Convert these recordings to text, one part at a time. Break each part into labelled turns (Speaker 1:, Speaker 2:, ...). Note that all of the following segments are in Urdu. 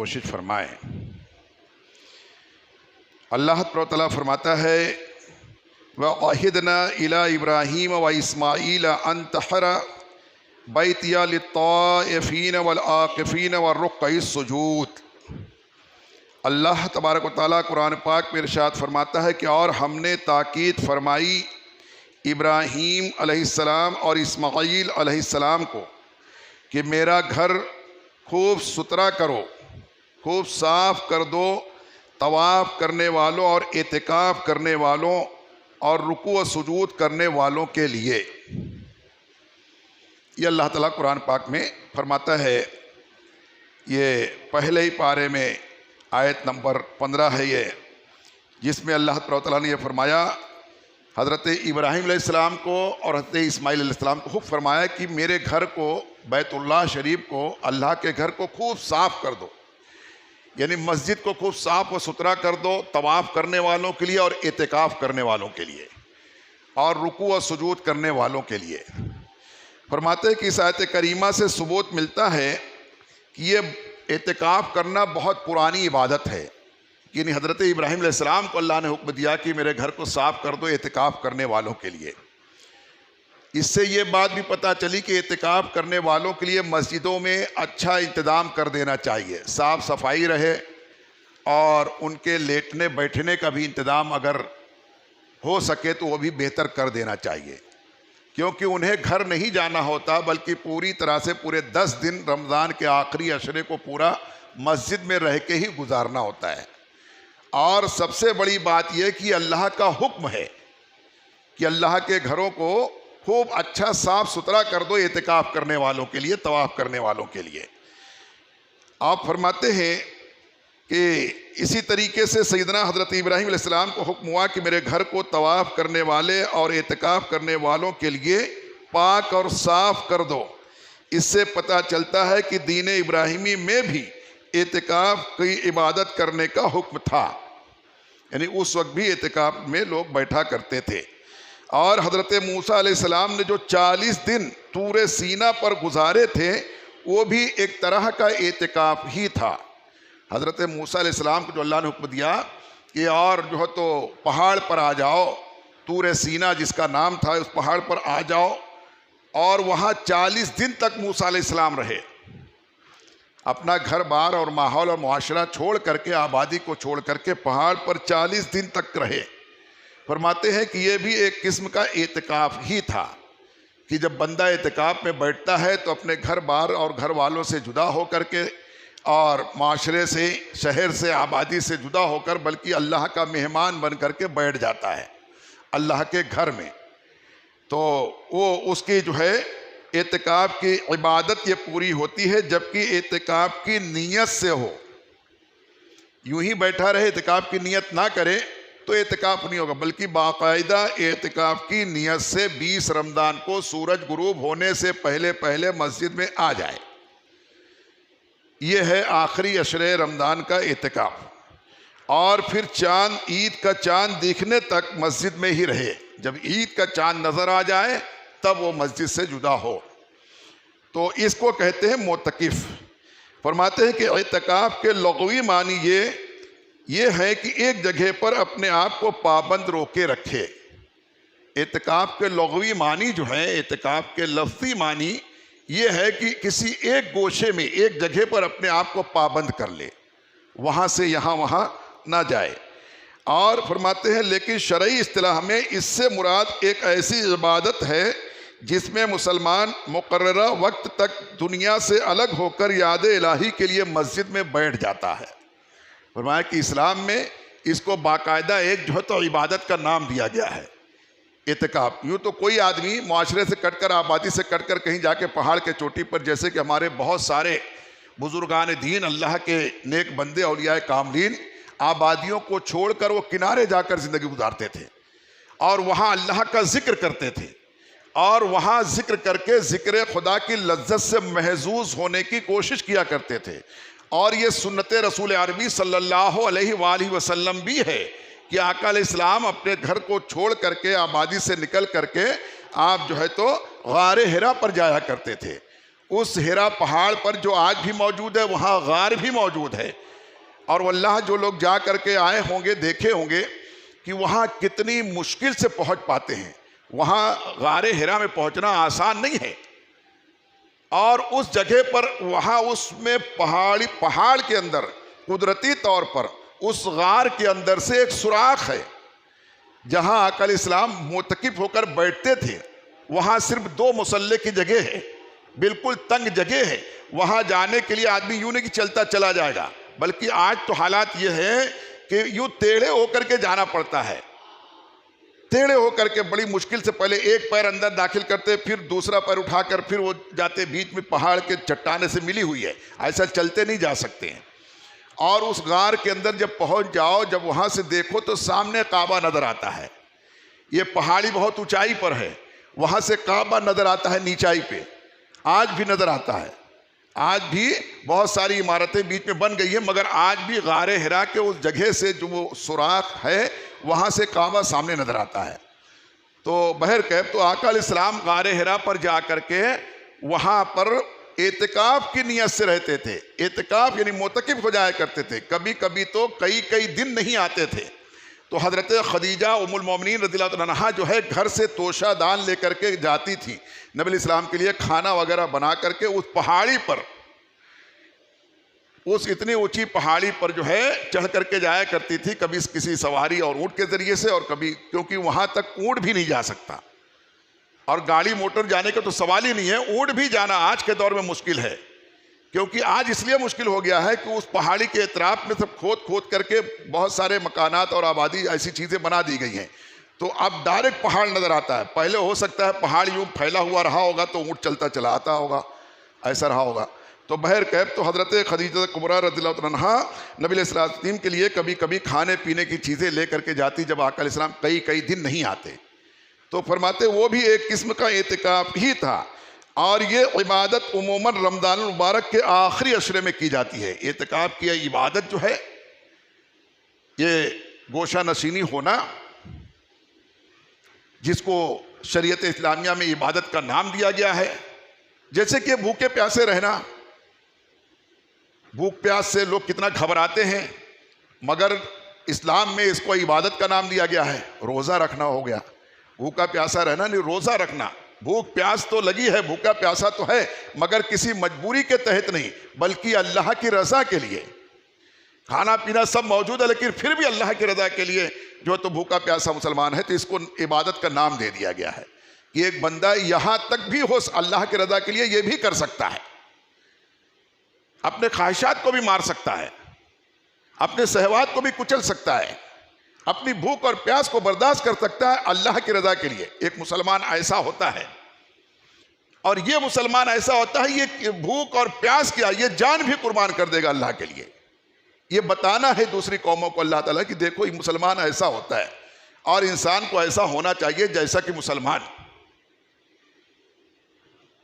Speaker 1: کوشش فرمائیں۔ اللہ تعالیٰ فرماتا ہے وَعَهِدْنَا إِلَىٰ إِبْرَاهِيمَ وَإِسْمَاعِيلَ أَن طَهِّرَ بَيْتِيَ لِلطَّائِفِينَ وَالْعَاكِفِينَ وَالرُّكَّعِ السُّجُودِ۔ اللہ تبارک و تعالیٰ قرآن پاک میں ارشاد فرماتا ہے کہ اور ہم نے تاکید فرمائی ابراہیم علیہ السلام اور اسماعیل علیہ السلام کو کہ میرا گھر خوب ستھرا کرو، خوب صاف کر دو طواف کرنے والوں اور اعتکاف کرنے والوں اور رکوع و سجود کرنے والوں کے لیے۔ یہ اللہ تعالیٰ قرآن پاک میں فرماتا ہے۔ یہ پہلے ہی پارے میں آیت نمبر 15 ہے یہ، جس میں اللہ تعالیٰ نے یہ فرمایا، حضرت ابراہیم علیہ السلام کو اور حضرت اسماعیل علیہ السلام کو خوب فرمایا کہ میرے گھر کو، بیت اللہ شریف کو، اللہ کے گھر کو خوب صاف کر دو، یعنی مسجد کو خوب صاف و ستھرا کر دو طواف کرنے والوں کے لیے اور اعتکاف کرنے والوں کے لیے اور رکوع و سجود کرنے والوں کے لیے۔ فرماتے ہیں کہ اس آیت کریمہ سے ثبوت ملتا ہے کہ یہ اعتکاف کرنا بہت پرانی عبادت ہے، یعنی حضرت ابراہیم علیہ السلام کو اللہ نے حکم دیا کہ میرے گھر کو صاف کر دو اعتکاف کرنے والوں کے لیے۔ اس سے یہ بات بھی پتہ چلی کہ اعتکاف کرنے والوں کے لیے مسجدوں میں اچھا انتظام کر دینا چاہیے، صاف صفائی رہے اور ان کے لیٹنے بیٹھنے کا بھی انتظام اگر ہو سکے تو وہ بھی بہتر کر دینا چاہیے، کیونکہ انہیں گھر نہیں جانا ہوتا بلکہ پوری طرح سے پورے 10 دن رمضان کے آخری عشرے کو پورا مسجد میں رہ کے ہی گزارنا ہوتا ہے۔ اور سب سے بڑی بات یہ کہ اللہ کا حکم ہے کہ اللہ کے گھروں کو خوب اچھا صاف ستھرا کر دو اعتکاف کرنے والوں کے لیے، طواف کرنے والوں کے لیے۔ آپ فرماتے ہیں کہ اسی طریقے سے سیدنا حضرت ابراہیم علیہ السلام کو حکم ہوا کہ میرے گھر کو طواف کرنے والے اور اعتکاف کرنے والوں کے لیے پاک اور صاف کر دو۔ اس سے پتہ چلتا ہے کہ دین ابراہیمی میں بھی اعتکاف کی عبادت کرنے کا حکم تھا، یعنی اس وقت بھی اعتکاف میں لوگ بیٹھا کرتے تھے۔ اور حضرت موسیٰ علیہ السلام نے جو 40 دن طور سینہ پر گزارے تھے وہ بھی ایک طرح کا اعتکاف ہی تھا۔ حضرت موسیٰ علیہ السلام کو جو اللہ نے حکم دیا کہ اور جو ہے تو پہاڑ پر آ جاؤ، طور سینہ جس کا نام تھا، اس پہاڑ پر آ جاؤ، اور وہاں 40 دن تک موسیٰ علیہ السلام رہے، اپنا گھر بار اور ماحول اور معاشرہ چھوڑ کر کے، آبادی کو چھوڑ کر کے پہاڑ پر 40 دن تک رہے۔ فرماتے ہیں کہ یہ بھی ایک قسم کا اعتکاف ہی تھا کہ جب بندہ اعتکاف میں بیٹھتا ہے تو اپنے گھر بار اور گھر والوں سے جدا ہو کر کے اور معاشرے سے، شہر سے، آبادی سے جدا ہو کر بلکہ اللہ کا مہمان بن کر کے بیٹھ جاتا ہے اللہ کے گھر میں، تو وہ اس کی جو ہے اعتکاف کی عبادت یہ پوری ہوتی ہے جبکہ اعتکاف کی نیت سے ہو۔ یوں ہی بیٹھا رہے اعتکاف کی نیت نہ کرے تو اعتکاف نہیں ہوگا، بلکہ باقاعدہ اعتکاف کی نیت سے 20 رمضان کو سورج غروب ہونے سے پہلے پہلے مسجد میں آ جائے۔ یہ ہے آخری عشرے رمضان کا اعتکاف، اور پھر چاند، عید کا چاند دیکھنے تک مسجد میں ہی رہے۔ جب عید کا چاند نظر آ جائے تب وہ مسجد سے جدا ہو، تو اس کو کہتے ہیں معتکف۔ فرماتے ہیں کہ اعتکاف کے لغوی معنی یہ ہے کہ ایک جگہ پر اپنے آپ کو پابند روکے رکھے۔ اعتکاف کے لغوی معنی جو ہے، اعتکاف کے لفظی معنی یہ ہے کہ کسی ایک گوشے میں، ایک جگہ پر اپنے آپ کو پابند کر لے، وہاں سے یہاں وہاں نہ جائے۔ اور فرماتے ہیں لیکن شرعی اصطلاح میں اس سے مراد ایک ایسی عبادت ہے جس میں مسلمان مقررہ وقت تک دنیا سے الگ ہو کر یاد الہی کے لیے مسجد میں بیٹھ جاتا ہے۔ فرمایا کہ اسلام میں اس کو باقاعدہ ایک جو ہے تو عبادت کا نام دیا گیا ہے، اعتکاف۔ یوں تو کوئی آدمی معاشرے سے کٹ کر، آبادی سے کٹ کر کہیں جا کے پہاڑ کے چوٹی پر، جیسے کہ ہمارے بہت سارے بزرگان دین، اللہ کے نیک بندے، اولیاء کاملین، آبادیوں کو چھوڑ کر وہ کنارے جا کر زندگی گزارتے تھے اور وہاں اللہ کا ذکر کرتے تھے، اور وہاں ذکر کر کے ذکر خدا کی لذت سے محظوظ ہونے کی کوشش کیا کرتے تھے۔ اور یہ سنت رسول عربی صلی اللہ علیہ وآلہ وسلم بھی ہے کہ آقا علیہ السلام اپنے گھر کو چھوڑ کر کے، آبادی سے نکل کر کے آپ جو ہے تو غار حرا پر جایا کرتے تھے، اس ہیرا پہاڑ پر جو آج بھی موجود ہے وہاں غار بھی موجود ہے، اور واللہ جو لوگ جا کر کے آئے ہوں گے دیکھے ہوں گے کہ وہاں کتنی مشکل سے پہنچ پاتے ہیں. وہاں غار ہیرا میں پہنچنا آسان نہیں ہے، اور اس جگہ پر وہاں اس میں پہاڑ کے اندر قدرتی طور پر اس غار کے اندر سے ایک سوراخ ہے جہاں آقا علیہ السلام معتکف ہو کر بیٹھتے تھے. وہاں صرف 2 مصلے کی جگہ ہے، بالکل تنگ جگہ ہے. وہاں جانے کے لیے آدمی یوں نہیں کہ چلتا چلا جائے گا، بلکہ آج تو حالات یہ ہے کہ یوں ٹیڑھے ہو کر کے جانا پڑتا ہے. ٹیڑھے ہو کر کے بڑی مشکل سے پہلے ایک پیر اندر داخل کرتے، پھر دوسرا پیر اٹھا کر پھر وہ جاتے. بیچ میں پہاڑ کے چٹانے سے ملی ہوئی ہے، ایسا چلتے نہیں جا سکتے ہیں. اور اس غار کے اندر جب پہنچ جاؤ، جب وہاں سے دیکھو تو سامنے کعبہ نظر آتا ہے. یہ پہاڑی بہت اونچائی پر ہے، وہاں سے کعبہ نظر آتا ہے نیچائی پہ، آج بھی نظر آتا ہے. آج بھی بہت ساری عمارتیں بیچ میں بن گئی ہیں، مگر آج بھی غار ہرا کے اس جگہ سے جو وہ سوراخ ہے وہاں سے کعبہ سامنے نظر آتا ہے. تو بہرکیف تو آقا علیہ السلام غار ہرا پر جا کر کے وہاں پر اعتکاف کی نیت سے رہتے تھے. اعتکاف یعنی معتکف ہو جایا کرتے تھے. کبھی کبھی تو کئی دن نہیں آتے تھے. تو حضرت خدیجہ ام المومنین رضی اللہ عنہا جو ہے گھر سے توشہ دان لے کر کے جاتی تھی نبی علیہ السلام کے لیے کھانا وغیرہ بنا کر کے اس پہاڑی پر، اس اتنی اونچی پہاڑی پر جو ہے چڑھ کر کے جایا کرتی تھی، کبھی کسی سواری اور اونٹ کے ذریعے سے، اور کبھی کیونکہ وہاں تک اونٹ بھی نہیں جا سکتا، اور گاڑی موٹر جانے کا تو سوال ہی نہیں ہے. اونٹ بھی جانا آج کے دور میں مشکل ہے، کیونکہ آج اس لیے مشکل ہو گیا ہے کہ اس پہاڑی کے اطراف میں سب کھود کر کے بہت سارے مکانات اور آبادی ایسی چیزیں بنا دی گئی ہیں. تو اب ڈائریکٹ پہاڑ نظر آتا ہے. پہلے ہو سکتا ہے پہاڑ یوں پھیلا ہوا رہا ہوگا تو اونٹ چلتا چلا آتا ہوگا، ایسا رہا ہوگا. تو بہرکیف تو حضرت خدیجہ کبریٰ رضی اللہ عنہا نبی علیہ السلام کے لیے کبھی کبھی کھانے پینے کی چیزیں لے کر کے جاتی جب آقا علیہ السلام کئی دن نہیں آتے. تو فرماتے وہ بھی ایک قسم کا اعتکاف ہی تھا. اور یہ عبادت عموماً رمضان المبارک کے آخری عشرے میں کی جاتی ہے. اعتکاف کی عبادت جو ہے، یہ گوشہ نشینی ہونا، جس کو شریعت اسلامیہ میں عبادت کا نام دیا گیا ہے. جیسے کہ بھوکے پیاسے رہنا، بھوک پیاس سے لوگ کتنا گھبراتے ہیں، مگر اسلام میں اس کو عبادت کا نام دیا گیا ہے. روزہ رکھنا ہو گیا، بھوکا پیاسا رہنا نہیں، روزہ رکھنا. بھوک پیاس تو لگی ہے، بھوکا پیاسا تو ہے، مگر کسی مجبوری کے تحت نہیں، بلکہ اللہ کی رضا کے لیے. کھانا پینا سب موجود ہے لیکن پھر بھی اللہ کی رضا کے لیے جو تو بھوکا پیاسا مسلمان ہے. تو اس کو عبادت کا نام دے دیا گیا ہے کہ ایک بندہ یہاں تک بھی ہو اللہ کی رضا کے لیے یہ بھی کر سکتا ہے، اپنے خواہشات کو بھی مار سکتا ہے، اپنے شہوات کو بھی کچل سکتا ہے، اپنی بھوک اور پیاس کو برداشت کر سکتا ہے اللہ کی رضا کے لیے. ایک مسلمان ایسا ہوتا ہے، اور یہ مسلمان ایسا ہوتا ہے یہ بھوک اور پیاس کیا، یہ جان بھی قربان کر دے گا اللہ کے لیے. یہ بتانا ہے دوسری قوموں کو اللہ تعالیٰ کہ دیکھو یہ مسلمان ایسا ہوتا ہے، اور انسان کو ایسا ہونا چاہیے جیسا کہ مسلمان.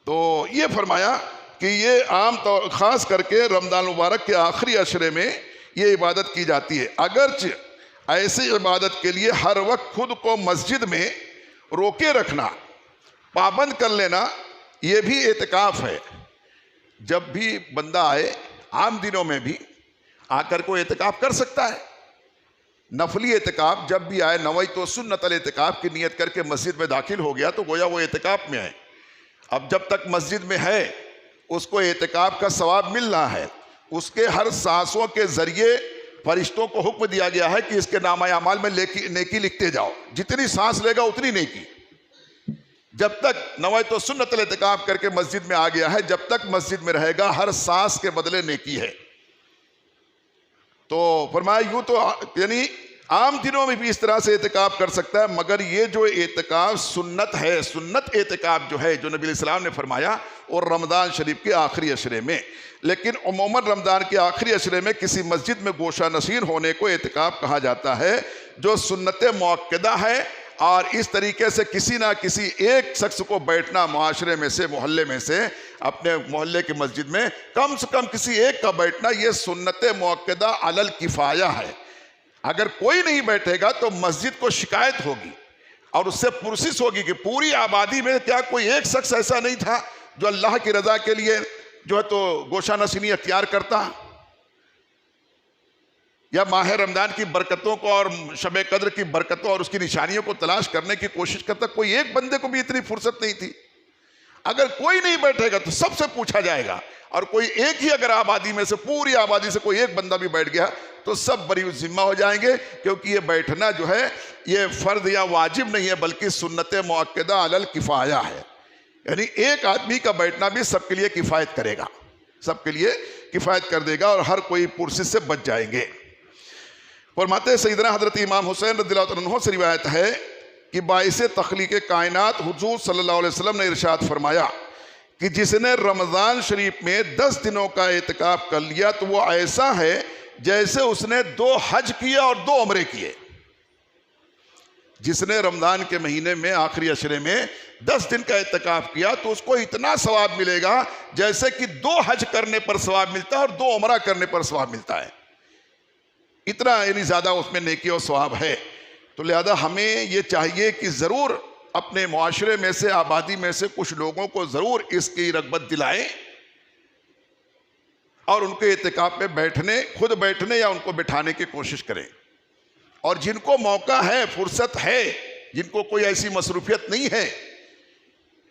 Speaker 1: تو یہ فرمایا کہ یہ عام طور خاص کر کے رمضان المبارک کے آخری عشرے میں یہ عبادت کی جاتی ہے. اگرچہ ایسی عبادت کے لیے ہر وقت خود کو مسجد میں روکے رکھنا، پابند کر لینا، یہ بھی اعتکاف ہے. جب بھی بندہ آئے عام دنوں میں بھی آ کر کو اعتکاف کر سکتا ہے. نفلی اعتکاف جب بھی آئے، نویت سنت الاعتکاف کی نیت کر کے مسجد میں داخل ہو گیا تو گویا وہ اعتکاف میں ہے. اب جب تک مسجد میں ہے اس کو اعتکاف کا ثواب مل رہا ہے. اس کے ہر سانسوں کے ذریعے فرشتوں کو حکم دیا گیا ہے کہ اس کے نامہ اعمال میں نیکی لکھتے جاؤ، جتنی سانس لے گا اتنی نیکی. جب تک نویت سنت الاعتکاف کر کے مسجد میں آ گیا ہے، جب تک مسجد میں رہے گا ہر سانس کے بدلے نیکی ہے. تو فرمایا یوں تو یعنی عام دنوں میں بھی اس طرح سے اعتکاف کر سکتا ہے، مگر یہ جو اعتکاف سنت ہے، سنت اعتکاف جو ہے جو نبی علیہ السلام نے فرمایا اور رمضان شریف کے آخری عشرے میں. لیکن عموماً رمضان کے آخری عشرے میں کسی مسجد میں گوشہ نشین ہونے کو اعتکاف کہا جاتا ہے، جو سنت مؤکدہ ہے. اور اس طریقے سے کسی نہ کسی ایک شخص کو بیٹھنا معاشرے میں سے، محلے میں سے، اپنے محلے کی مسجد میں کم سے کم کسی ایک کا بیٹھنا، یہ سنت مؤکدہ علی الکفایہ ہے. اگر کوئی نہیں بیٹھے گا تو مسجد کو شکایت ہوگی اور اس سے پرسش ہوگی کہ پوری آبادی میں کیا کوئی ایک شخص ایسا نہیں تھا جو اللہ کی رضا کے لیے جو ہے تو گوشہ نشینی اختیار کرتا، یا ماہ رمضان کی برکتوں کو اور شب قدر کی برکتوں اور اس کی نشانیوں کو تلاش کرنے کی کوشش کرتا؟ کوئی ایک بندے کو بھی اتنی فرصت نہیں تھی۔ اگر کوئی نہیں بیٹھے گا تو سب سے پوچھا جائے گا، اور کوئی ایک ہی اگر آبادی میں سے، پوری آبادی سے کوئی ایک بندہ بھی بیٹھ گیا تو سب بری ذمہ ہو جائیں گے، کیونکہ یہ بیٹھنا جو ہے یہ فرض یا واجب نہیں ہے، بلکہ سنت مؤکدہ علی الکفایہ ہے۔ یعنی ایک آدمی کا بیٹھنا بھی سب کے لیے کفایت کرے گا، سب کے لیے کفایت کر دے گا، اور ہر کوئی پرسش سے بچ جائیں گے۔ فرماتے ہیں سیدنا حضرت امام حسین رضی اللہ عنہ سے روایت ہے کہ باعث تخلیق کائنات حضور صلی اللہ علیہ وسلم نے ارشاد فرمایا کہ جس نے رمضان شریف میں 10 دنوں کا اعتکاف کر لیا تو وہ ایسا ہے جیسے اس نے 2 حج کیے اور 2 عمرے کیے۔ جس نے رمضان کے مہینے میں آخری عشرے میں 10 دن کا اعتکاف کیا تو اس کو اتنا ثواب ملے گا جیسے کہ 2 حج کرنے پر ثواب ملتا ہے اور 2 عمرہ کرنے پر ثواب ملتا ہے، اتنا یعنی زیادہ اس میں نیکی اور ثواب ہے۔ تو لہذا ہمیں یہ چاہیے کہ ضرور اپنے معاشرے میں سے، آبادی میں سے کچھ لوگوں کو ضرور اس کی رغبت دلائیں اور ان کے اعتکاف میں بیٹھنے، خود بیٹھنے یا ان کو بٹھانے کی کوشش کریں۔ اور جن کو موقع ہے، فرصت ہے، جن کو کوئی ایسی مصروفیت نہیں ہے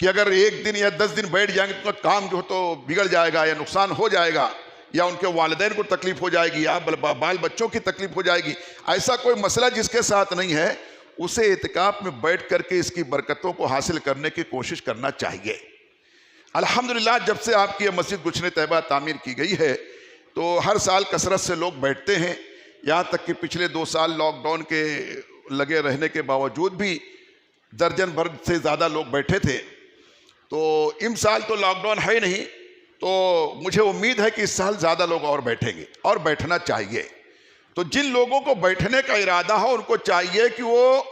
Speaker 1: کہ اگر 1 دن یا 10 دن بیٹھ جائیں گے تو کام جو تو بگڑ جائے گا یا نقصان ہو جائے گا، یا ان کے والدین کو تکلیف ہو جائے گی، یا بال بچوں کی تکلیف ہو جائے گی، ایسا کوئی مسئلہ جس کے ساتھ نہیں ہے، اسے اعتکاف میں بیٹھ کر کے اس کی برکتوں کو حاصل کرنے کی کوشش کرنا چاہیے۔ الحمدللہ جب سے آپ کی یہ مسجد گلشن طیبہ تعمیر کی گئی ہے تو ہر سال کثرت سے لوگ بیٹھتے ہیں، یہاں تک کہ پچھلے 2 سال لاک ڈاؤن کے لگے رہنے کے باوجود بھی درجن بھر سے زیادہ لوگ بیٹھے تھے۔ تو ان سال تو لاک ڈاؤن ہے نہیں، تو مجھے امید ہے کہ اس سال زیادہ لوگ اور بیٹھیں گے، اور بیٹھنا چاہیے۔ تو جن لوگوں کو بیٹھنے کا ارادہ ہو ان کو چاہیے کہ وہ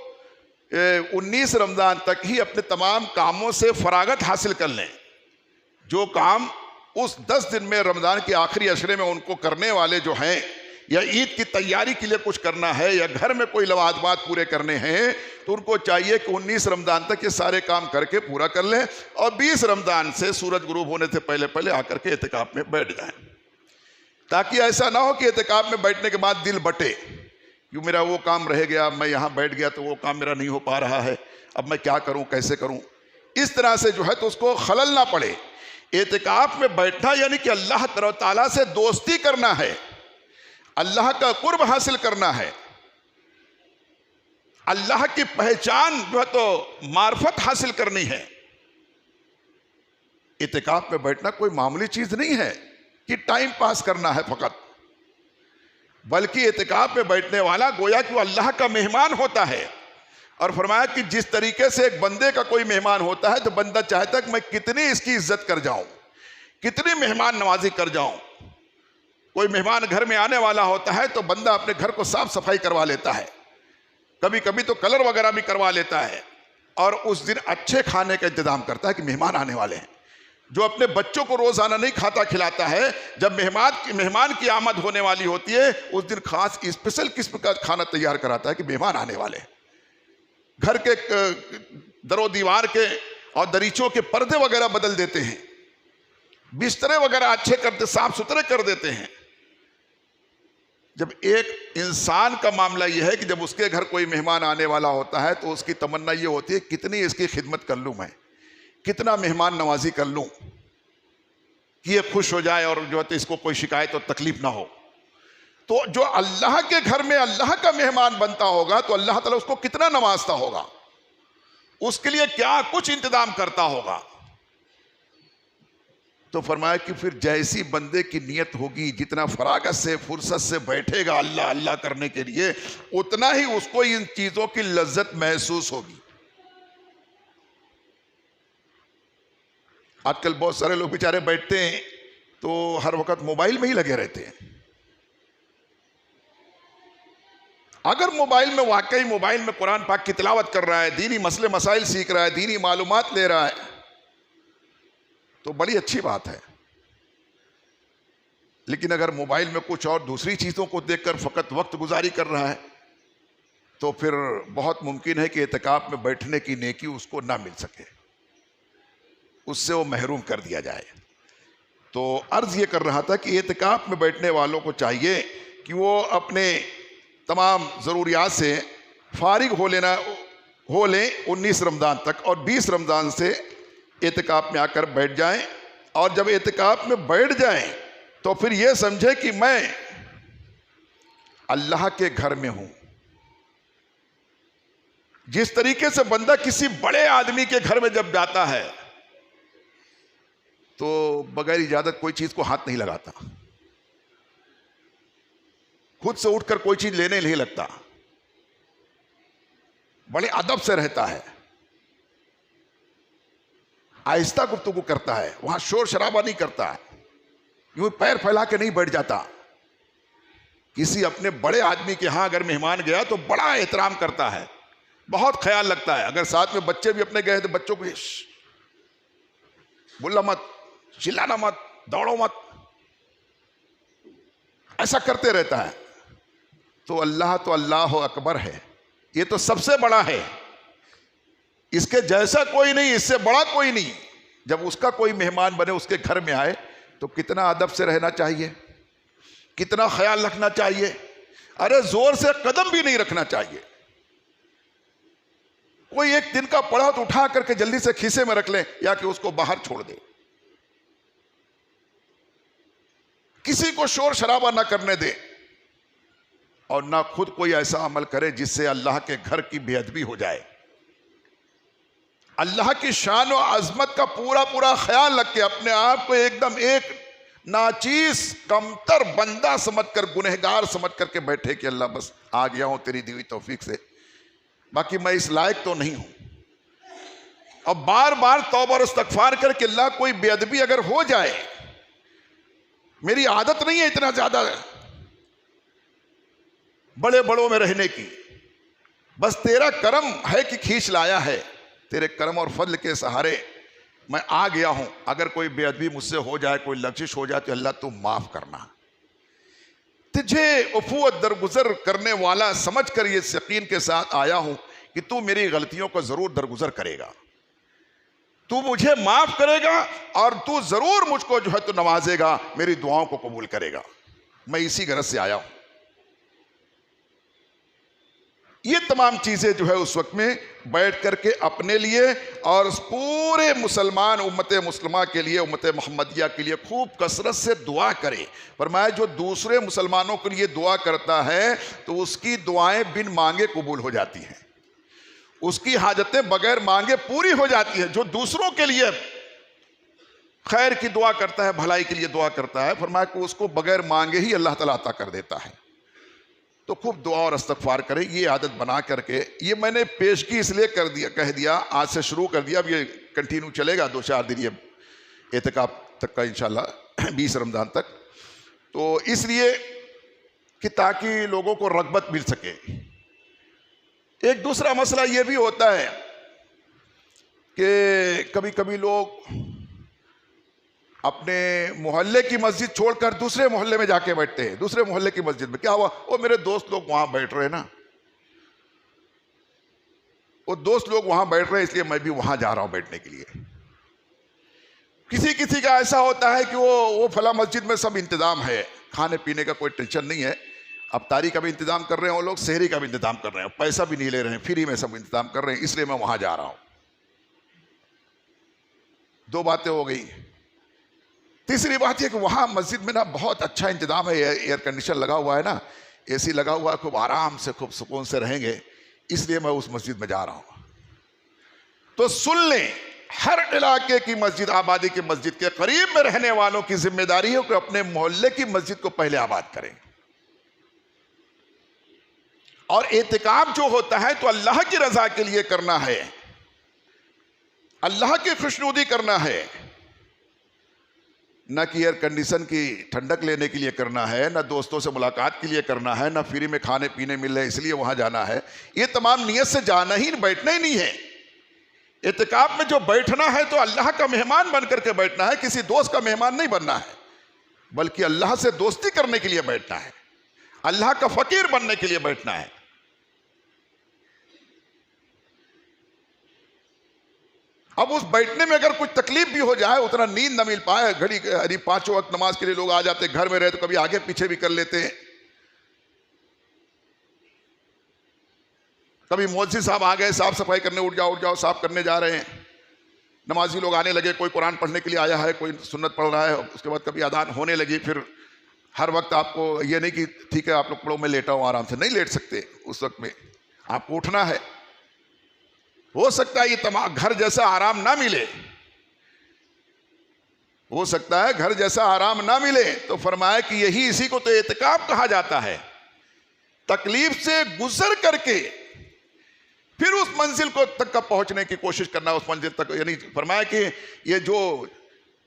Speaker 1: 19 رمضان تک ہی اپنے تمام کاموں سے فراغت حاصل کر لیں۔ جو کام اس 10 دن میں رمضان کے آخری عشرے میں ان کو کرنے والے جو ہیں، یا عید کی تیاری کے لیے کچھ کرنا ہے، یا گھر میں کوئی لوازمات پورے کرنے ہیں، تو ان کو چاہیے کہ 19 رمضان تک یہ سارے کام کر کے پورا کر لیں، اور 20 رمضان سے سورج غروب ہونے سے پہلے پہلے آ کر کے اعتکاف میں بیٹھ جائیں، تاکہ ایسا نہ ہو کہ اعتکاف میں بیٹھنے کے بعد دل بٹے، کیوں میرا وہ کام رہ گیا، میں یہاں بیٹھ گیا تو وہ کام میرا نہیں ہو پا رہا ہے، اب میں کیا کروں، کیسے کروں، اس طرح سے جو ہے تو اس کو خلل نہ پڑے۔ اعتکاف میں بیٹھنا یعنی کہ اللہ تعالیٰ سے دوستی کرنا ہے، اللہ کا قرب حاصل کرنا ہے، اللہ کی پہچان جو ہے تو معرفت حاصل کرنی ہے۔ اعتکاف میں بیٹھنا کوئی معمولی چیز نہیں ہے کہ ٹائم پاس کرنا ہے فقط، بلکہ اعتکاف میں بیٹھنے والا گویا کہ وہ اللہ کا مہمان ہوتا ہے۔ اور فرمایا کہ جس طریقے سے ایک بندے کا کوئی مہمان ہوتا ہے تو بندہ چاہتا ہے کہ میں کتنی اس کی عزت کر جاؤں، کتنی مہمان نوازی کر جاؤں۔ کوئی مہمان گھر میں آنے والا ہوتا ہے تو بندہ اپنے گھر کو صاف صفائی کروا لیتا ہے، کبھی کبھی تو کلر وغیرہ بھی کروا لیتا ہے، اور اس دن اچھے کھانے کا انتظام کرتا ہے کہ مہمان آنے والے ہیں۔ جو اپنے بچوں کو روزانہ نہیں کھاتا کھلاتا ہے، جب مہمان کی آمد ہونے والی ہوتی ہے اس دن خاص اسپیشل قسم کا کھانا تیار کراتا ہے کہ مہمان آنے والے ہیں۔ گھر کے در و دیوار کے اور دریچوں کے پردے وغیرہ بدل دیتے ہیں، بسترے وغیرہ اچھے کرتے، صاف ستھرے کر دیتے ہیں۔ جب ایک انسان کا معاملہ یہ ہے کہ جب اس کے گھر کوئی مہمان آنے والا ہوتا ہے تو اس کی تمنا یہ ہوتی ہے کتنی اس کی خدمت کر لوں، میں کتنا مہمان نوازی کر لوں کہ یہ خوش ہو جائے اور جو ہے اس کو کوئی شکایت اور تکلیف نہ ہو۔ تو جو اللہ کے گھر میں اللہ کا مہمان بنتا ہوگا تو اللہ تعالیٰ اس کو کتنا نوازتا ہوگا، اس کے لیے کیا کچھ انتظام کرتا ہوگا۔ تو فرمایا کہ پھر جیسی بندے کی نیت ہوگی، جتنا فراغت سے فرصت سے بیٹھے گا اللہ اللہ کرنے کے لیے، اتنا ہی اس کو ان چیزوں کی لذت محسوس ہوگی۔ آج کل بہت سارے لوگ بیچارے بیٹھتے ہیں تو ہر وقت موبائل میں ہی لگے رہتے ہیں۔ اگر واقعی موبائل میں قرآن پاک کی تلاوت کر رہا ہے، دینی مسئلے مسائل سیکھ رہا ہے، دینی معلومات لے رہا ہے تو بڑی اچھی بات ہے، لیکن اگر موبائل میں کچھ اور دوسری چیزوں کو دیکھ کر فقط وقت گزاری کر رہا ہے تو پھر بہت ممکن ہے کہ اعتکاف میں بیٹھنے کی نیکی اس کو نہ مل سکے، اس سے وہ محروم کر دیا جائے۔ تو عرض یہ کر رہا تھا کہ اعتکاف میں بیٹھنے والوں کو چاہیے کہ وہ اپنے تمام ضروریات سے فارغ ہو لیں 19 رمضان تک، اور 20 رمضان سے اعتکاف میں آ کر بیٹھ جائیں، اور جب اعتکاف میں بیٹھ جائیں تو پھر یہ سمجھے کہ میں اللہ کے گھر میں ہوں۔ جس طریقے سے بندہ کسی بڑے آدمی کے گھر میں جب جاتا ہے تو بغیر اجازت کوئی چیز کو ہاتھ نہیں لگاتا، خود سے اٹھ کر کوئی چیز لینے نہیں لگتا، بڑے ادب سے رہتا ہے، آہستہ گفتگو کرتا ہے، وہاں شور شرابہ نہیں کرتا ہے، یوں پیر پھیلا کے نہیں بیٹھ جاتا۔ کسی اپنے بڑے آدمی کے ہاں اگر مہمان گیا تو بڑا احترام کرتا ہے، بہت خیال لگتا ہے۔ اگر ساتھ میں بچے بھی اپنے گئے تو بچوں کو بولنا مت، چلانا مت، دوڑو مت، ایسا کرتے رہتا ہے۔ تو اللہ اکبر ہے، یہ تو سب سے بڑا ہے، اس کے جیسا کوئی نہیں، اس سے بڑا کوئی نہیں۔ جب اس کا کوئی مہمان بنے، اس کے گھر میں آئے تو کتنا ادب سے رہنا چاہیے، کتنا خیال رکھنا چاہیے، ارے زور سے قدم بھی نہیں رکھنا چاہیے۔ کوئی ایک دن کا پڑا تو اٹھا کر کے جلدی سے کھیسے میں رکھ لیں یا کہ اس کو باہر چھوڑ دے، کسی کو شور شرابہ نہ کرنے دے، اور نہ خود کوئی ایسا عمل کرے جس سے اللہ کے گھر کی بے ادبی ہو جائے۔ اللہ کی شان و عظمت کا پورا خیال رکھ کے اپنے آپ کو ایک دم ایک ناچیز کمتر بندہ سمجھ کر، گنہگار سمجھ کر کے بیٹھے کہ اللہ بس آ گیا ہوں تیری دی ہوئی توفیق سے، باقی میں اس لائق تو نہیں ہوں۔ اب بار بار توبہ اور استغفار کر کے اللہ کوئی بے ادبی اگر ہو جائے، میری عادت نہیں ہے اتنا زیادہ بڑوں میں رہنے کی، بس تیرا کرم ہے کہ کھینچ لایا ہے، تیرے کرم اور فضل کے سہارے میں آ گیا ہوں۔ اگر کوئی بے ادبی مجھ سے ہو جائے، کوئی لغزش ہو جائے تو اللہ تو معاف کرنا، تجھے عفو درگزر کرنے والا سمجھ کر یہ یقین کے ساتھ آیا ہوں کہ تو میری غلطیوں کو ضرور درگزر کرے گا، تو مجھے معاف کرے گا، اور تو ضرور مجھ کو جو ہے تو نوازے گا، میری دعاؤں کو قبول کرے گا۔ میں اسی غرض سے آیا ہوں۔ یہ تمام چیزیں جو ہے اس وقت میں بیٹھ کر کے اپنے لیے اور پورے مسلمان امت مسلمہ کے لیے، امت محمدیہ کے لیے خوب کثرت سے دعا کرے۔ فرمایا جو دوسرے مسلمانوں کے لیے دعا کرتا ہے تو اس کی دعائیں بن مانگے قبول ہو جاتی ہیں، اس کی حاجتیں بغیر مانگے پوری ہو جاتی ہیں۔ جو دوسروں کے لیے خیر کی دعا کرتا ہے، بھلائی کے لیے دعا کرتا ہے، فرمایا کہ اس کو بغیر مانگے ہی اللہ تعالیٰ عطا کر دیتا ہے۔ تو خوب دعا اور استغفار کریں، یہ عادت بنا کر کے۔ یہ میں نے پیشگی اس لیے کہہ دیا، آج سے شروع کر دیا، اب یہ کنٹینیو چلے گا 2-4 دن یہ اعتکاف تک کا انشاءاللہ 20 رمضان تک، تو اس لیے کہ تاکہ لوگوں کو رغبت مل سکے۔ ایک دوسرا مسئلہ یہ بھی ہوتا ہے کہ کبھی کبھی لوگ اپنے محلے کی مسجد چھوڑ کر دوسرے محلے میں جا کے بیٹھتے ہیں، دوسرے محلے کی مسجد میں۔ کیا ہوا؟ وہ میرے دوست لوگ وہاں بیٹھ رہے ہیں نا، وہ دوست لوگ وہاں بیٹھ رہے ہیں، اس لیے میں بھی وہاں جا رہا ہوں بیٹھنے کے لیے۔ کسی کا ایسا ہوتا ہے کہ وہ فلاں مسجد میں سب انتظام ہے، کھانے پینے کا کوئی ٹینشن نہیں ہے، افطاری کا بھی انتظام کر رہے ہیں وہ لوگ، سحری کا بھی انتظام کر رہے ہیں، پیسہ بھی نہیں لے رہے ہیں، فری میں سب انتظام کر رہے ہیں، اس لیے میں وہاں جا رہا ہوں۔ 2 باتیں ہو گئی۔ تیسری بات یہ کہ وہاں مسجد میں نا بہت اچھا انتظام ہے، ایئر کنڈیشن لگا ہوا ہے نا، اے سی لگا ہوا ہے، خوب آرام سے خوب سکون سے رہیں گے، اس لیے میں اس مسجد میں جا رہا ہوں۔ تو سن لیں، ہر علاقے کی مسجد، آبادی کی مسجد کے قریب میں رہنے والوں کی ذمہ داری ہے کہ اپنے محلے کی مسجد کو پہلے آباد کریں۔ اور اعتکاف جو ہوتا ہے تو اللہ کی رضا کے لیے کرنا ہے، اللہ کی خوشنودی کرنا ہے، نہ کہ ایئر کنڈیشن کی ٹھنڈک لینے کے لیے کرنا ہے، نہ دوستوں سے ملاقات کے لیے کرنا ہے، نہ فری میں کھانے پینے مل رہے اس لیے وہاں جانا ہے۔ یہ تمام نیت سے جانا ہی، بیٹھنا ہی نہیں ہے۔ اعتکاف میں جو بیٹھنا ہے تو اللہ کا مہمان بن کر کے بیٹھنا ہے، کسی دوست کا مہمان نہیں بننا ہے، بلکہ اللہ سے دوستی کرنے کے لیے بیٹھنا ہے، اللہ کا فقیر بننے کے لیے بیٹھنا ہے۔ اب اس بیٹھنے میں اگر کچھ تکلیف بھی ہو جائے، اتنا نیند نہ مل پائے، گھڑی 5 وقت نماز کے لیے لوگ آ جاتے، گھر میں رہے تو کبھی آگے پیچھے بھی کر لیتے ہیں، کبھی مولوی صاحب آ گئے صاف صفائی کرنے، اٹھ جاؤ صاف کرنے جا رہے ہیں، نمازی لوگ آنے لگے، کوئی قرآن پڑھنے کے لیے آیا ہے، کوئی سنت پڑھ رہا ہے، اس کے بعد کبھی اذان ہونے لگی، پھر ہر وقت آپ کو یہ نہیں کہ ٹھیک ہے آپ لوگ پڑھو میں لیٹا ہوں آرام سے، نہیں لیٹ سکتے، اس وقت میں آپ کو اٹھنا ہے۔ ہو سکتا ہے یہ تمام گھر جیسا آرام نہ ملے، ہو سکتا ہے گھر جیسا آرام نہ ملے، تو فرمایا کہ یہی اسی کو تو اعتکاف کہا جاتا ہے، تکلیف سے گزر کر کے پھر اس منزل کو تک کا پہنچنے کی کوشش کرنا، اس منزل تک، یعنی فرمایا کہ یہ جو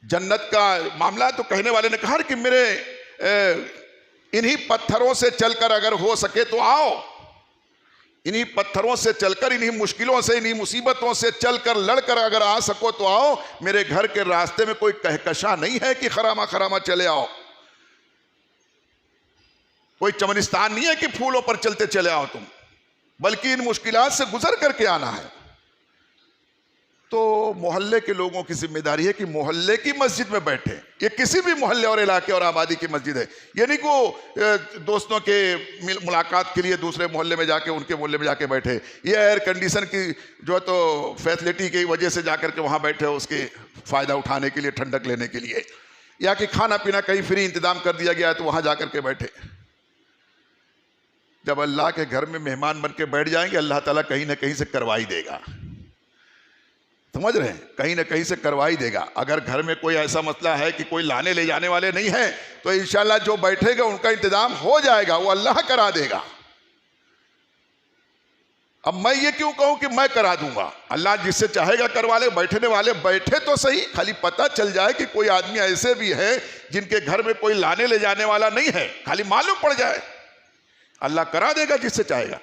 Speaker 1: جنت کا معاملہ، تو کہنے والے نے کہا کہ میرے انہی پتھروں سے چل کر اگر ہو سکے تو آؤ، انہی پتھروں سے چل کر، انہی مشکلوں سے، انہی مصیبتوں سے چل کر لڑ کر اگر آ سکو تو آؤ، میرے گھر کے راستے میں کوئی کہکشاں نہیں ہے کہ خرامہ چلے آؤ، کوئی چمنستان نہیں ہے کہ پھولوں پر چلتے چلے آؤ تم، بلکہ ان مشکلات سے گزر کر کے آنا ہے۔ تو محلے کے لوگوں کی ذمہ داری ہے کہ محلے کی مسجد میں بیٹھیں، یہ کسی بھی محلے اور علاقے اور آبادی کی مسجد ہے، یہ نہیں کہ دوستوں کے ملاقات کے لیے دوسرے محلے میں جا کے ان کے محلے میں جا کے بیٹھے، یہ ایئر کنڈیشن کی جو ہے تو فیسلٹی کی وجہ سے جا کر کے وہاں بیٹھے اس کے فائدہ اٹھانے کے لیے، ٹھنڈک لینے کے لیے، یا کہ کھانا پینا کہیں فری انتظام کر دیا گیا ہے تو وہاں جا کر کے بیٹھے۔ جب اللہ کے گھر میں مہمان بن کے بیٹھ جائیں گے، اللہ تعالیٰ کہیں نہ کہیں سے کروائی دے گا، سمجھ رہے ہیں، کہیں نہ کہیں سے کروائی دے گا۔ اگر گھر میں کوئی ایسا مسئلہ ہے کہ کوئی لانے لے جانے والے نہیں ہیں تو انشاءاللہ جو بیٹھے گا ان کا انتظام ہو جائے گا، وہ اللہ کرا دے گا۔ اب میں یہ کیوں کہوں کہ میں کرا دوں گا، اللہ جس سے چاہے گا کروا لے، بیٹھنے والے بیٹھے تو صحیح، خالی پتہ چل جائے کہ کوئی آدمی ایسے بھی ہے جن کے گھر میں کوئی لانے لے جانے والا نہیں ہے، خالی معلوم پڑ جائے، اللہ کرا دے گا جس سے چاہے گا۔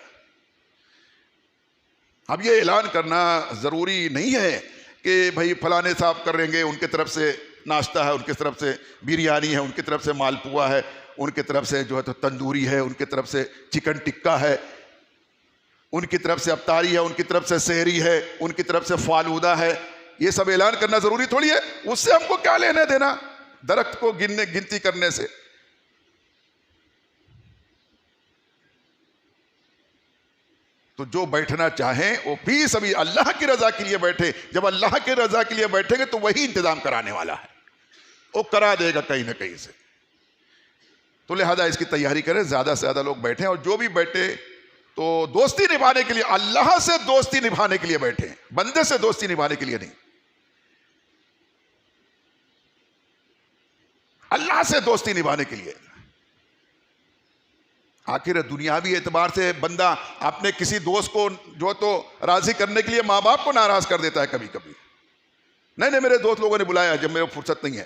Speaker 1: اب یہ اعلان کرنا ضروری نہیں ہے کہ بھائی فلانے صاحب کریں گے، ان کی طرف سے ناشتہ ہے، ان کی طرف سے بریانی ہے، ان کی طرف سے مالپوا ہے، ان کی طرف سے جو ہے تو تندوری ہے، ان کی طرف سے چکن ٹکا ہے، ان کی طرف سے افطاری ہے، ان کی طرف سے سحری ہے، ان کی طرف سے فالودہ ہے، یہ سب اعلان کرنا ضروری تھوڑی ہے، اس سے ہم کو کیا لینا دینا درخت کو گنتی کرنے سے۔ تو جو بیٹھنا چاہیں وہ بھی سبھی اللہ کی رضا کے لیے بیٹھے، جب اللہ کی رضا کے لیے بیٹھیں گے تو وہی انتظام کرانے والا ہے، وہ کرا دے گا کہیں نہ کہیں سے۔ تو لہذا اس کی تیاری کریں، زیادہ سے زیادہ لوگ بیٹھیں، اور جو بھی بیٹھے تو دوستی نبھانے کے لیے، اللہ سے دوستی نبھانے کے لیے بیٹھیں، بندے سے دوستی نبھانے کے لیے نہیں، اللہ سے دوستی نبھانے کے لیے۔ آخر دنیاوی اعتبار سے بندہ اپنے کسی دوست کو جو تو راضی کرنے کے لیے ماں باپ کو ناراض کر دیتا ہے کبھی کبھی، نہیں میرے دوست لوگوں نے بلایا، جب میرے فرصت نہیں ہے،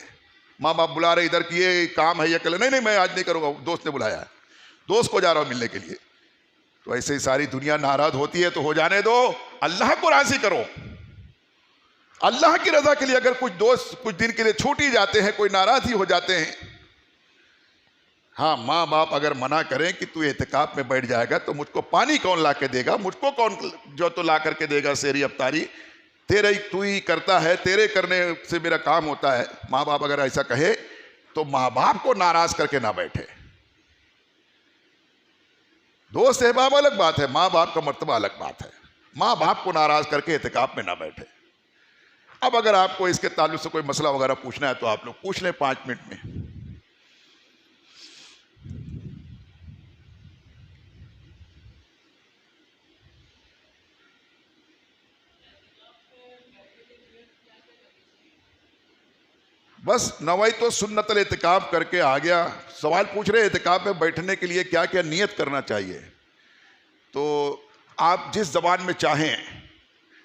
Speaker 1: ماں باپ بلا رہے ادھر کی یہ کام ہے، یہ کل نہیں میں آج نہیں کروں گا، دوست نے بلایا ہے، دوست کو جا رہا ہوں ملنے کے لیے۔ تو ایسے ہی ساری دنیا ناراض ہوتی ہے تو ہو جانے دو، اللہ کو راضی کرو، اللہ کی رضا کے لیے۔ اگر کچھ دوست کچھ دن کے لیے چھوٹ ہی جاتے ہیں، کوئی ناراض ہی ہو جاتے ہیں، ہاں ماں باپ اگر منع کریں کہ تو اعتکاف میں بیٹھ جائے گا تو مجھ کو پانی کون لا کے دے گا، مجھ کو کون جو تو لا کر کے دے گا سحری افطاری، تو ہی کرتا ہے، تیرے کرنے سے میرا کام ہوتا ہے، ماں باپ اگر ایسا کہے تو ماں باپ کو ناراض کر کے نہ بیٹھے۔ دوست احباب الگ بات ہے، ماں باپ کا مرتبہ الگ بات ہے، ماں باپ کو ناراض کر کے اعتکاف میں نہ بیٹھے۔ اب اگر آپ کو اس کے تعلق سے کوئی مسئلہ وغیرہ پوچھنا ہے تو آپ لوگ پوچھ لیں 5 منٹ میں۔ بس نویت و سنت الاعتکاف کر کے آ گیا۔ سوال پوچھ رہے اعتکاف میں بیٹھنے کے لیے کیا کیا نیت کرنا چاہیے، تو آپ جس زبان میں چاہیں،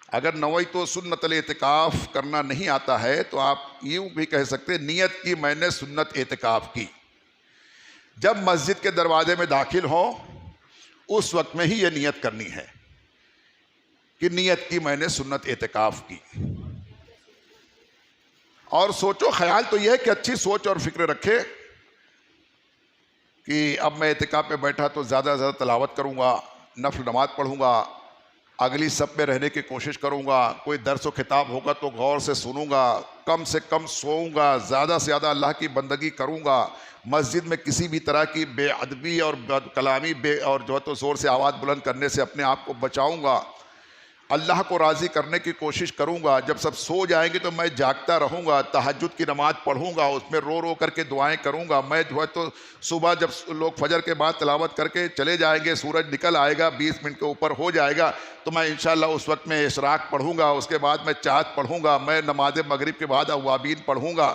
Speaker 1: اگر نویت و سنت الاعتکاف کرنا نہیں آتا ہے تو آپ یوں بھی کہہ سکتے نیت کی میں نے سنت اعتکاف کی۔ جب مسجد کے دروازے میں داخل ہوں اس وقت میں ہی یہ نیت کرنی ہے کہ نیت کی میں نے سنت اعتکاف کی۔ اور سوچو، خیال تو یہ ہے کہ اچھی سوچ اور فکر رکھے کہ اب میں اعتکاف میں بیٹھا تو زیادہ سے زیادہ تلاوت کروں گا، نفل نماز پڑھوں گا، اگلی صف میں رہنے کی کوشش کروں گا، کوئی درس و خطاب ہوگا تو غور سے سنوں گا، کم سے کم سوؤں گا، زیادہ سے زیادہ اللہ کی بندگی کروں گا، مسجد میں کسی بھی طرح کی بے ادبی اور بد کلامی اور جو ہے تو زور سے آواز بلند کرنے سے اپنے آپ کو بچاؤں گا، اللہ کو راضی کرنے کی کوشش کروں گا۔ جب سب سو جائیں گے تو میں جاگتا رہوں گا، تہجد کی نماز پڑھوں گا، اس میں رو رو کر کے دعائیں کروں گا۔ میں جو ہے تو صبح جب لوگ فجر کے بعد تلاوت کر کے چلے جائیں گے، سورج نکل آئے گا، 20 منٹ کے اوپر ہو جائے گا، تو میں انشاءاللہ اس وقت میں اشراق پڑھوں گا، اس کے بعد میں چاند پڑھوں گا، میں نماز مغرب کے بعد اوابین پڑھوں گا۔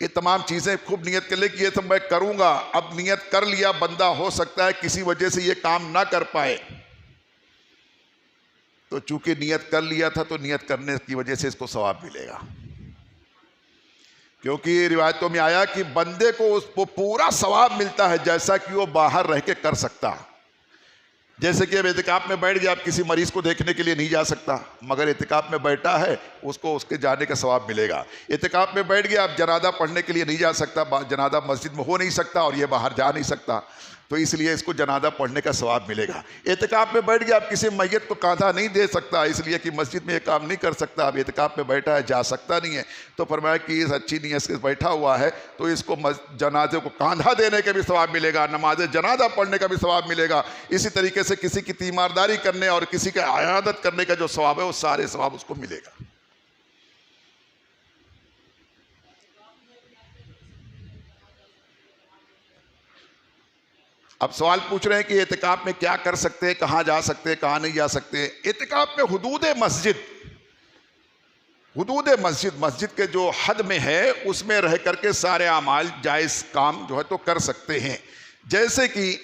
Speaker 1: یہ تمام چیزیں خوب نیت کر لے کہ یہ سب میں کروں گا۔ اب نیت کر لیا بندہ، ہو سکتا ہے کسی وجہ سے یہ کام نہ کر پائے، تو چونکہ نیت کر لیا تھا تو نیت کرنے کی وجہ سے اس کو ثواب ملے گا، کیونکہ روایتوں میں آیا کہ بندے کو اس کو پورا ثواب ملتا ہے جیسا کہ وہ باہر رہ کے کر سکتا۔ جیسے کہ اب اعتکاف میں بیٹھ گیا، آپ کسی مریض کو دیکھنے کے لیے نہیں جا سکتا، مگر اعتکاف میں بیٹھا ہے اس کو اس کے جانے کا ثواب ملے گا۔ اعتکاف میں بیٹھ گیا، آپ جنازہ پڑھنے کے لیے نہیں جا سکتا، جنازہ مسجد میں ہو نہیں سکتا اور یہ باہر جا نہیں سکتا، تو اس لیے اس کو جنازہ پڑھنے کا ثواب ملے گا۔ اعتکاف میں بیٹھ گیا، آپ کسی میت کو کاندھا نہیں دے سکتا، اس لیے کہ مسجد میں یہ کام نہیں کر سکتا، اب اعتکاف میں بیٹھا ہے، جا سکتا نہیں ہے، تو فرمایا کہ اس اچھی نیت سے بیٹھا ہوا ہے تو اس کو جنازے کو کاندھا دینے کا بھی ثواب ملے گا، نماز جنازہ پڑھنے کا بھی ثواب ملے گا۔ اسی طریقے سے کسی کی تیمارداری کرنے اور کسی کا عیادت کرنے کا جو ثواب ہے وہ سارے ثواب اس کو ملے گا۔ اب سوال پوچھ رہے ہیں کہ اعتکاف میں کیا کر سکتے ہیں، کہاں جا سکتے ہیں، کہاں نہیں جا سکتے۔ اعتکاف میں حدود مسجد، مسجد کے جو حد میں ہے اس میں رہ کر کے سارے اعمال جائز کام جو ہے تو کر سکتے ہیں۔ جیسے کہ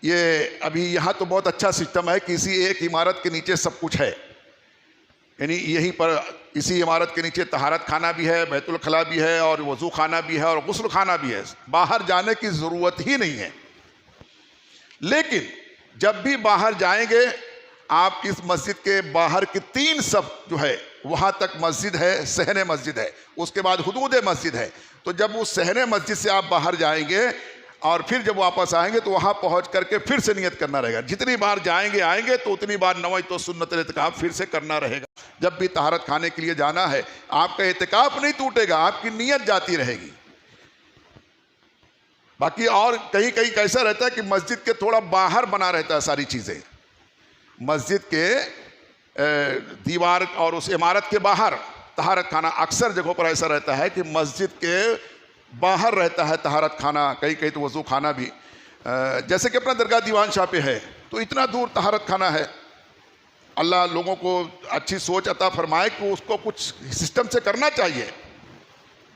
Speaker 1: یہ ابھی یہاں تو بہت اچھا سسٹم ہے، کسی ایک عمارت کے نیچے سب کچھ ہے، یعنی یہیں پر اسی عمارت کے نیچے طہارت خانہ بھی ہے، بیت الخلاء بھی ہے اور وضو خانہ بھی ہے اور غسل خانہ بھی ہے، باہر جانے کی ضرورت ہی نہیں ہے۔ لیکن جب بھی باہر جائیں گے آپ اس مسجد کے باہر کی 3 صف جو ہے وہاں تک مسجد ہے، صحن مسجد ہے، اس کے بعد حدود مسجد ہے، تو جب اس صحن مسجد سے آپ باہر جائیں گے اور پھر جب واپس آئیں گے تو وہاں پہنچ کر کے پھر سے نیت کرنا رہے گا۔ جتنی بار جائیں گے آئیں گے تو اتنی بار نویت سنت الاعتکاف پھر سے کرنا رہے گا۔ جب بھی طہارت خانے کے لیے جانا ہے آپ کا اعتکاف نہیں ٹوٹے گا، آپ کی نیت جاتی رہے گی۔ باقی اور کہیں کہیں کیسا رہتا ہے کہ مسجد کے تھوڑا باہر بنا رہتا ہے ساری چیزیں، مسجد کے دیوار اور اس عمارت کے باہر طہارت خانہ، اکثر جگہوں پر ایسا رہتا ہے کہ مسجد کے باہر رہتا ہے طہارت خانہ، کہیں کہیں تو وضو خانہ بھی، جیسے کہ اپنا درگاہ دیوان شاہ پہ ہے تو اتنا دور طہارت خانہ ہے۔ اللہ لوگوں کو اچھی سوچ عطا فرمائے کہ اس کو کچھ سسٹم سے کرنا چاہیے۔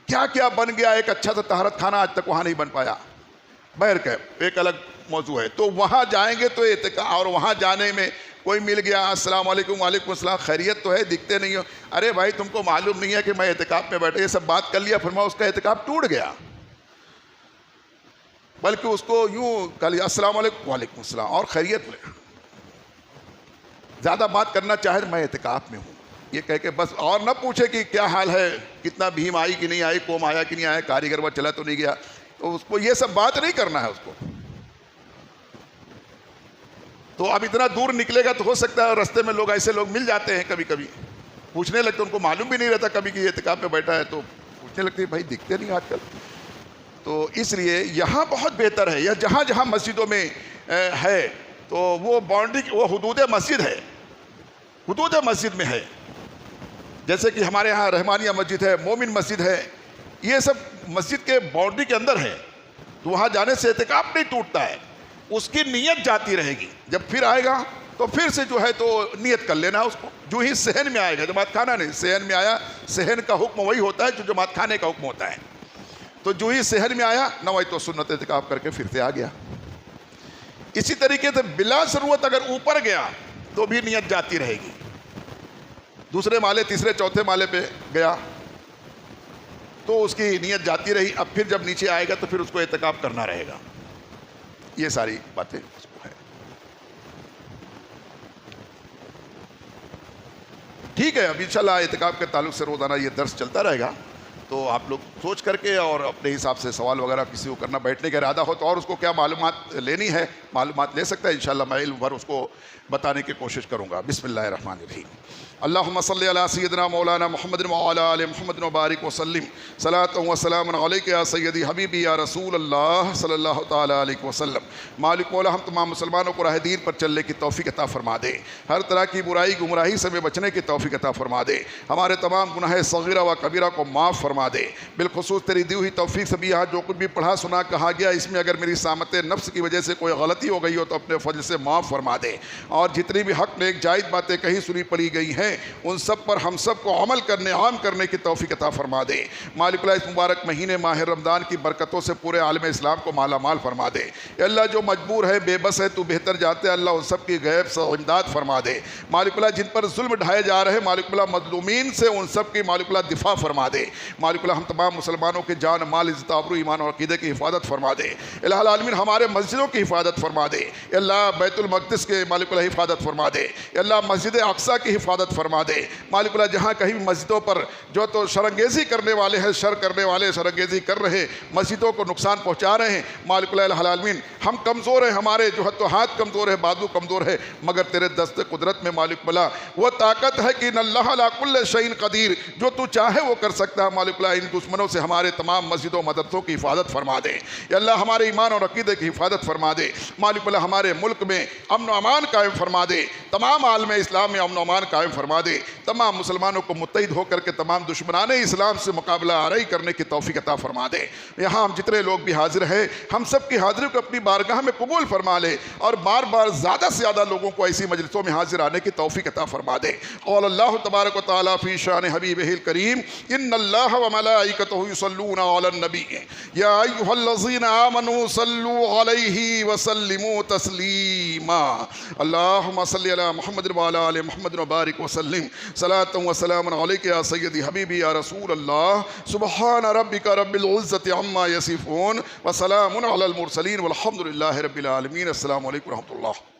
Speaker 1: کیا کیا بن گیا، ایک اچھا سا طہارت خانہ آج تک وہاں نہیں بن پایا، بہر کہ ایک الگ موضوع ہے۔ تو وہاں جائیں گے تو اعتکاف، اور وہاں جانے میں کوئی مل گیا، السلام علیکم، وعلیکم السلام، خیریت تو ہے، دکھتے نہیں ہو، ارے بھائی تم کو معلوم نہیں ہے کہ میں اعتکاف میں بیٹھا، یہ سب بات کر لیا، فرمایا اس کا اعتکاف ٹوٹ گیا۔ بلکہ اس کو یوں کہہ لیا السلام علیکم، وعلیکم السلام، اور خیریت لے، زیادہ بات کرنا چاہے میں اعتکاف میں ہوں یہ کہہ کے بس، اور نہ پوچھے کہ کیا حال ہے، کتنا بھیم آئی کہ نہیں آئی، قوم آیا کہ نہیں آیا، کاریگر وہ چلا تو نہیں گیا، تو اس کو یہ سب بات نہیں کرنا ہے اس کو۔ تو اب اتنا دور نکلے گا تو ہو سکتا ہے رستے میں لوگ ایسے لوگ مل جاتے ہیں، کبھی کبھی پوچھنے لگتے، ان کو معلوم بھی نہیں رہتا کبھی کہ اعتکاف میں بیٹھا ہے، تو پوچھنے لگتے بھائی دکھتے نہیں آج کل۔ تو اس لیے یہاں بہت بہتر ہے، یا جہاں جہاں مسجدوں میں ہے تو وہ باؤنڈری، وہ حدود مسجد ہے، حدود مسجد میں ہے، جیسے کہ ہمارے ہاں رحمانیہ مسجد ہے، مومن مسجد ہے، یہ سب مسجد کے باؤنڈری کے اندر ہے، تو وہاں جانے سے اعتکاف نہیں ٹوٹتا ہے، اس کی نیت جاتی رہے گی۔ جب پھر آئے گا تو پھر سے جو ہے تو نیت کر لینا اس کو، جو ہی صحن میں آئے گا، جماعت خانہ نہیں، صحن میں آیا، صحن کا حکم وہی ہوتا ہے جو جماعت خانے کا حکم ہوتا ہے، تو جو ہی صحن میں آیا نویت سنت اعتکاف کر کے پھر سے آ گیا۔ اسی طریقے سے بلا ضرورت اگر اوپر گیا تو بھی نیت جاتی رہے گی، دوسرے مالے، تیسرے، چوتھے مالے پہ گیا تو اس کی نیت جاتی رہی، اب پھر جب نیچے آئے گا تو پھر اس کو اعتکاف کرنا رہے گا۔ یہ ساری باتیں اس کو ہے۔ ٹھیک ہے، اب انشاءاللہ اعتکاف کے تعلق سے روزانہ یہ درس چلتا رہے گا۔ تو آپ لوگ سوچ کر کے اور اپنے حساب سے سوال وغیرہ کسی کو کرنا، بیٹھنے کا ارادہ ہو تو اور اس کو کیا معلومات لینی ہے معلومات لے سکتا ہے، انشاءاللہ میں علم بھر اس کو بتانے کی کوشش کروں گا۔ بسم اللہ الرحمن الرحیم۔ اللہم صلی علی سیدنا مولانا محمد وعلی آل محمد وبارک وسلم، صلاۃ و سلام علیک یا سیدی حبیبی یا رسول اللہ صلی اللہ تعالیٰ علیہ وسلم۔ مالک مولا ہم تمام مسلمانوں کو راہ دین پر چلنے کی توفیق عطا فرما دے، ہر طرح کی برائی گمراہی سے بچنے کی توفیق عطا فرما دے، ہمارے تمام گناہ صغیرہ و کبیرہ کو معاف فرما دے۔ بالخصوص تیری دی ہوئی توفیق سے بھی یہاں جو کچھ بھی پڑھا سنا کہا گیا، اس میں اگر میری سامت نفس کی وجہ سے کوئی غلطی ہو گئی ہو تو اپنے فضل سے معاف فرما دے، اور جتنی بھی حق نیک جائز باتیں کہیں سنی پڑی گئی ہیں ان سب پر ہم سب کو عمل کرنے عام کرنے کی توفیق عطا فرما دے۔ مالک اللہ اس مبارک مہینے ماہ رمضان کی برکتوں سے پورے عالم اسلام کو مالا مال فرما دے۔ اے اللہ جو مجبور ہے بے بس ہے تو بہتر جاتے، اللہ ان سب کی غیب سے امداد فرما دے۔ مالک اللہ جن پر ظلم ڈھائے جا رہے مالک اللہ مظلومین سے ان سب کی مالک اللہ دفاع فرما دے۔ مالک اللہ ہم تمام مسلمانوں کے جان مال عزت آبرو ایمان اور عقیدے کی حفاظت فرما دے۔ الہ العالمین ہمارے مسجدوں کی حفاظت فرما دے۔ اے اللہ بیت المقدس کے مالک اللہ حفاظت فرما دے۔ اے اللہ مسجد اقصیٰ کی حفاظت فرما دے۔ مالک اللہ جہاں کہیں مسجدوں پر جو تو شرنگیزی کرنے والے ہیں، شر کرنے والے شرنگیزی کر رہے، مسجدوں کو نقصان پہنچا رہے ہیں، مالک اللہ الہ العالمین ہم کمزور ہیں، ہمارے جو ہے تو ہاتھ کمزور ہے، بازو کمزور ہے، مگر تیرے دست قدرت میں مالک اللہ وہ طاقت ہے کہ ان اللہ علی کل شیء قدیر، جو تو چاہے وہ کر سکتا ہے۔ مالک اللہ ان دشمنوں سے ہمارے تمام مسجدوں مدرسوں کی حفاظت فرما دے۔ یا اللہ ہمارے ایمان اور عقیدے کی حفاظت فرما دے۔ مالک اللہ ہمارے ملک میں امن و امان قائم فرما دے، تمام عالم اسلام میں امن و امان قائم فرما دے، تمام مسلمانوں کو متحد ہو کر کے تمام دشمنان اسلام سے مقابلہ آرائی کرنے کی توفیق عطا فرما دے۔ یہاں ہم جتنے لوگ بھی حاضر ہیں ہم سب کی حاضری کو اپنی بارگاہ میں قبول فرما لے، اور بار بار زیادہ سے زیادہ لوگوں کو ایسی مجلسوں میں حاضر آنے کی توفیق عطا فرما دے۔ قول اللہ تبارک و تعالیٰ فی شان حبیبہ الکریم ان اللہ و ملائکتہ یصلون علی النبی یا ایھا الذین آمنوا صلوا علیہ وسلموا تسلیما۔ اللہم صلی علی محمد وعلی آل محمد وبارک وسلم، صلاۃ و سلام علیک یا سیدی حبیبی یا رسول اللہ۔ سبحان ربک رب العزت عما یصفون وسلام علی المرسلین والحمد للہ رب العالمین۔ السلام علیکم ورحمۃ اللہ۔